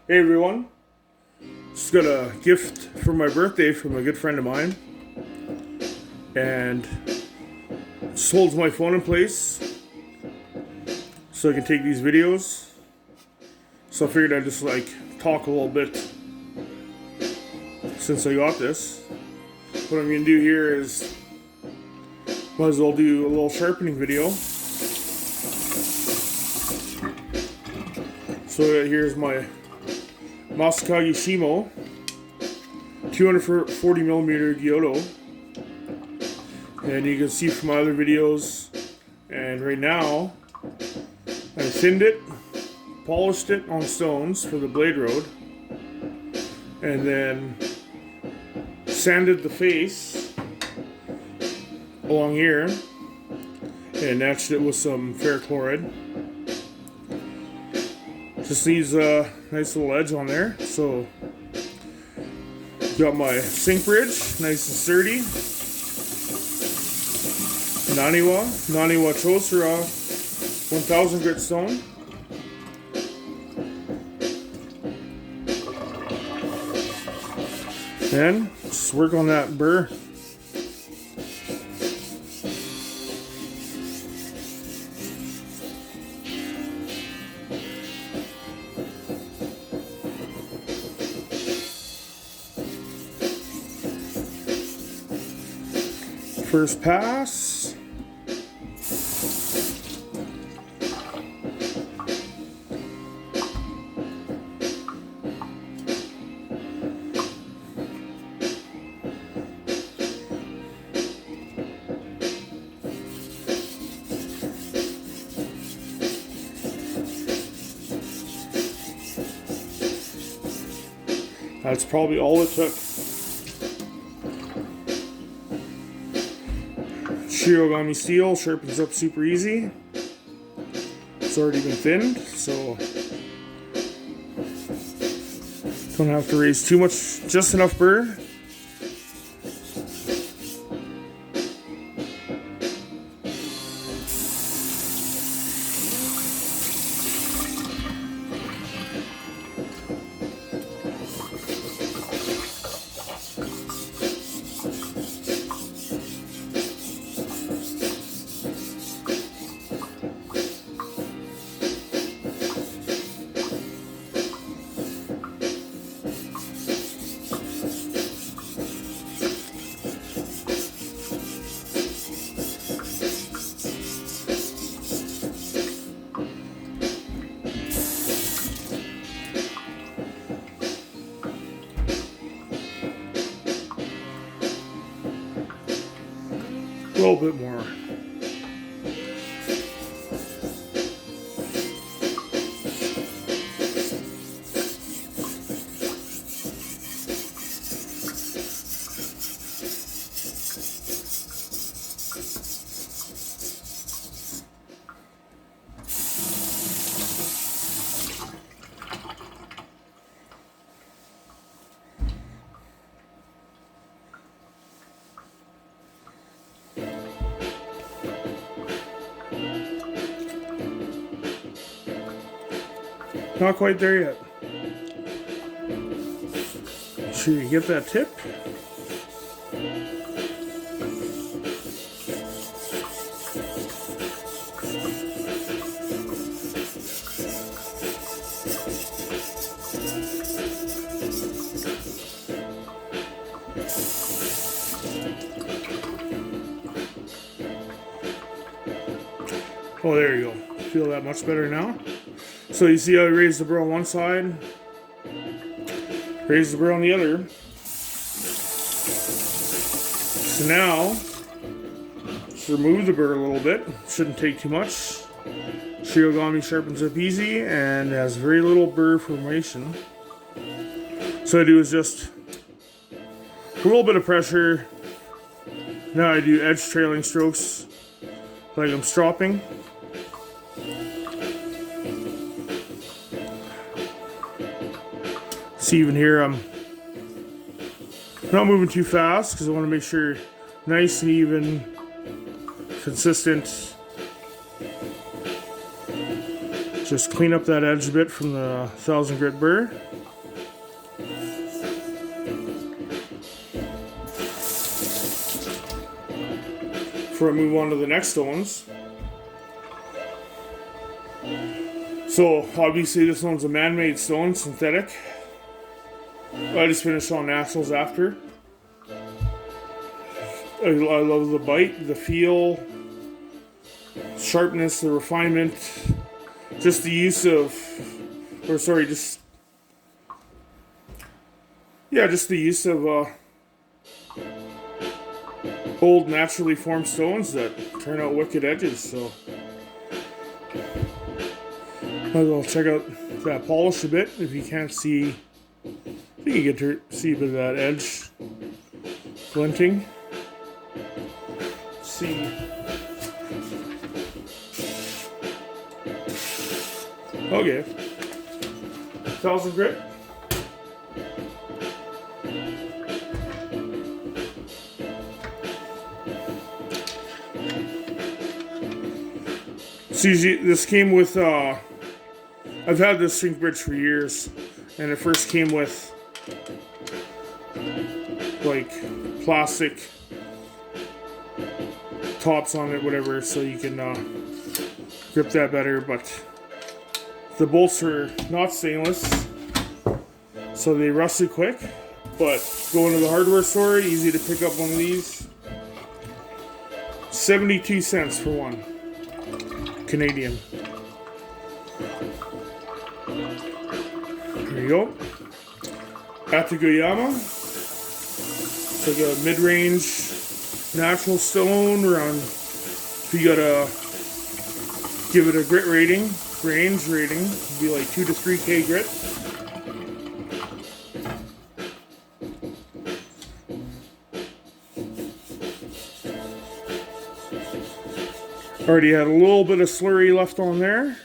Hey everyone, just got a gift for my birthday from a good friend of mine, and just holds my phone in place so I can take these videos. So I figured I'd just talk a little bit since I got this. What I'm gonna do here is might as well do a little sharpening video. So here's my Masakage Shimo 240mm Gyuto, and you can see from my other videos. And right now, I thinned it, polished it on stones for the blade road, and then sanded the face along here and etched it with some ferric chloride. Just needs a nice little edge on there. So got my sink bridge, nice and sturdy. Naniwa Chosura 1000 grit stone. And just work on that burr. First pass. That's probably all it took. Shirogami steel sharpens up super easy. It's already been thinned, so don't have to raise too much, just enough burr. A little bit more. Not quite there yet. Make sure you get that tip. Oh, there you go. Feel that much better now. So you see how I raised the burr on one side, raised the burr on the other. So now, just remove the burr a little bit. Shouldn't take too much. Shirogami sharpens up easy and has very little burr formation. So I do is just a little bit of pressure. Now I do edge trailing strokes like I'm stropping. See, even here I'm not moving too fast because I want to make sure nice and even, consistent. Just clean up that edge a bit from the 1000 grit burr. before I move on to the next stones. So obviously this one's a man-made stone, synthetic. I just finished on naturals after. I love the bite, the feel, sharpness, the refinement, just the use of, just the use of old naturally formed stones that turn out wicked edges. So I'll check out that polish a bit. If you can't see, I think you get to see a bit of that edge glinting. Let's see. Okay. 1000 grit. See, this came with, I've had this sink bridge for years, and it first came with, like, plastic tops on it, whatever, so you can grip that better, but the bolts are not stainless, so they rusted quick, but going to the hardware store, easy to pick up one of these. 72 cents for one. Canadian. There you go. Ataguyama. It's like a mid-range natural stone around, if you gotta give it a grit rating, range rating, it'd be like 2 to 3K grit. Already had a little bit of slurry left on there,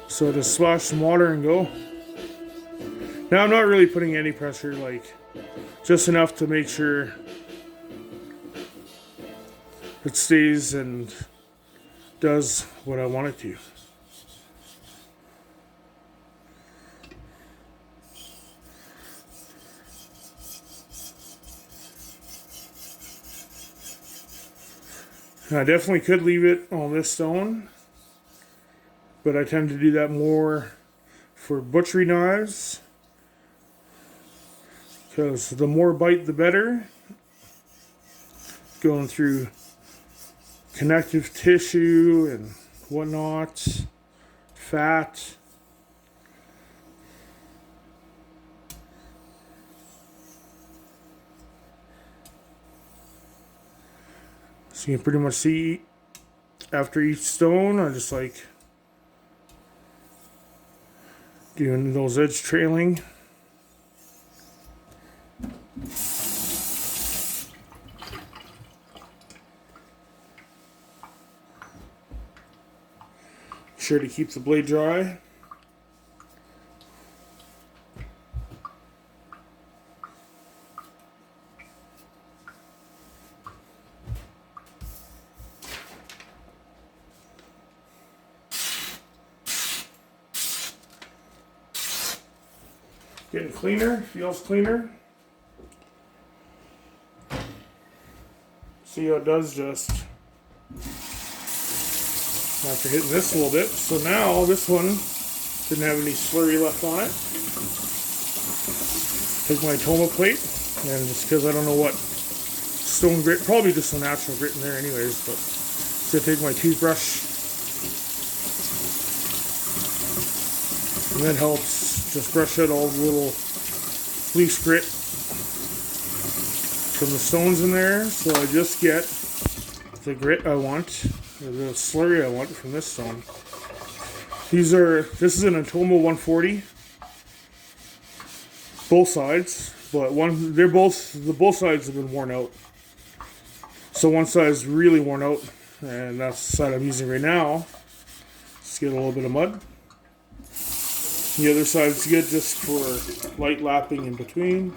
so just splash some water and go. Now I'm not really putting any pressure, like just enough to make sure it stays and does what I want it to. I definitely could leave it on this stone, but I tend to do that more for butchery knives, because the more bite the better. Going through connective tissue and whatnot, fat. So you can pretty much see after each stone, I just like doing those edge trailing. Sure to keep the blade dry. Getting cleaner, feels cleaner. See how it does just after hitting this a little bit. So now this one didn't have any slurry left on it. Take my Toma plate, and just because I don't know what stone grit, probably just some natural grit in there anyways, but so I take my toothbrush, and that helps just brush out all the little loose grit from the stones in there, so I just get the grit I want, or the slurry I want from this stone. This is an Atoma 140, both sides, but both sides have been worn out. So one side is really worn out, and that's the side I'm using right now. Just get a little bit of mud. The other side's good just for light lapping in between.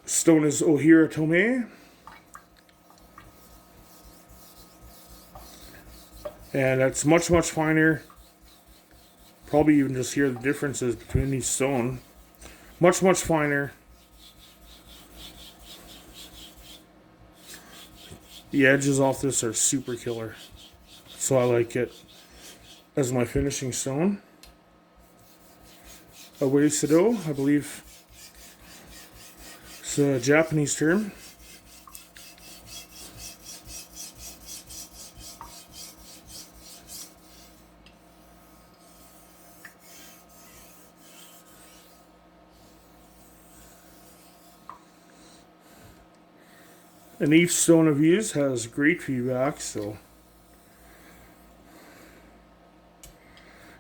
Stone is Ohira Tome. And that's much, much finer. Probably even just hear the differences between each stone. Much, much finer. The edges off this are super killer, so I like it as my finishing stone. A Weisado, I believe it's a Japanese term. And each stone I've used has great feedback, so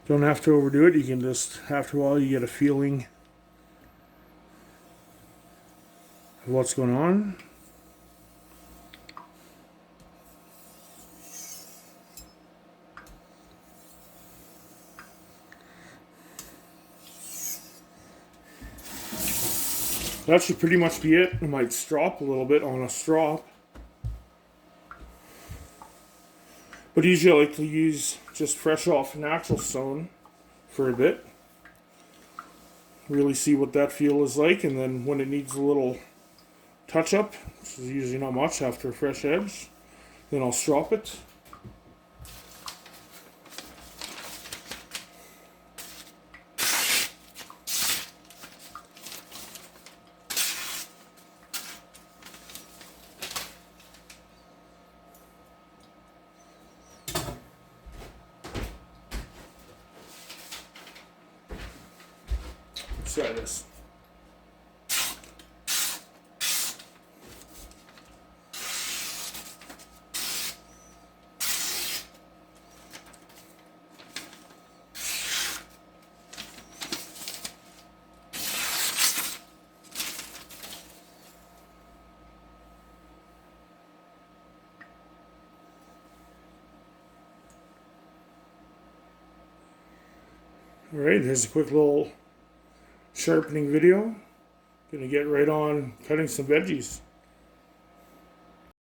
don't have to overdo it. You can just, after a while, you get a feeling of what's going on. That should pretty much be it. I might strop a little bit on a strop. But usually I like to use just fresh off natural stone for a bit. Really see what that feel is like, and then when it needs a little touch up, which is usually not much after a fresh edge, then I'll strop it. Let's try this. Alright, here's a quick little sharpening video. Gonna get right on cutting some veggies.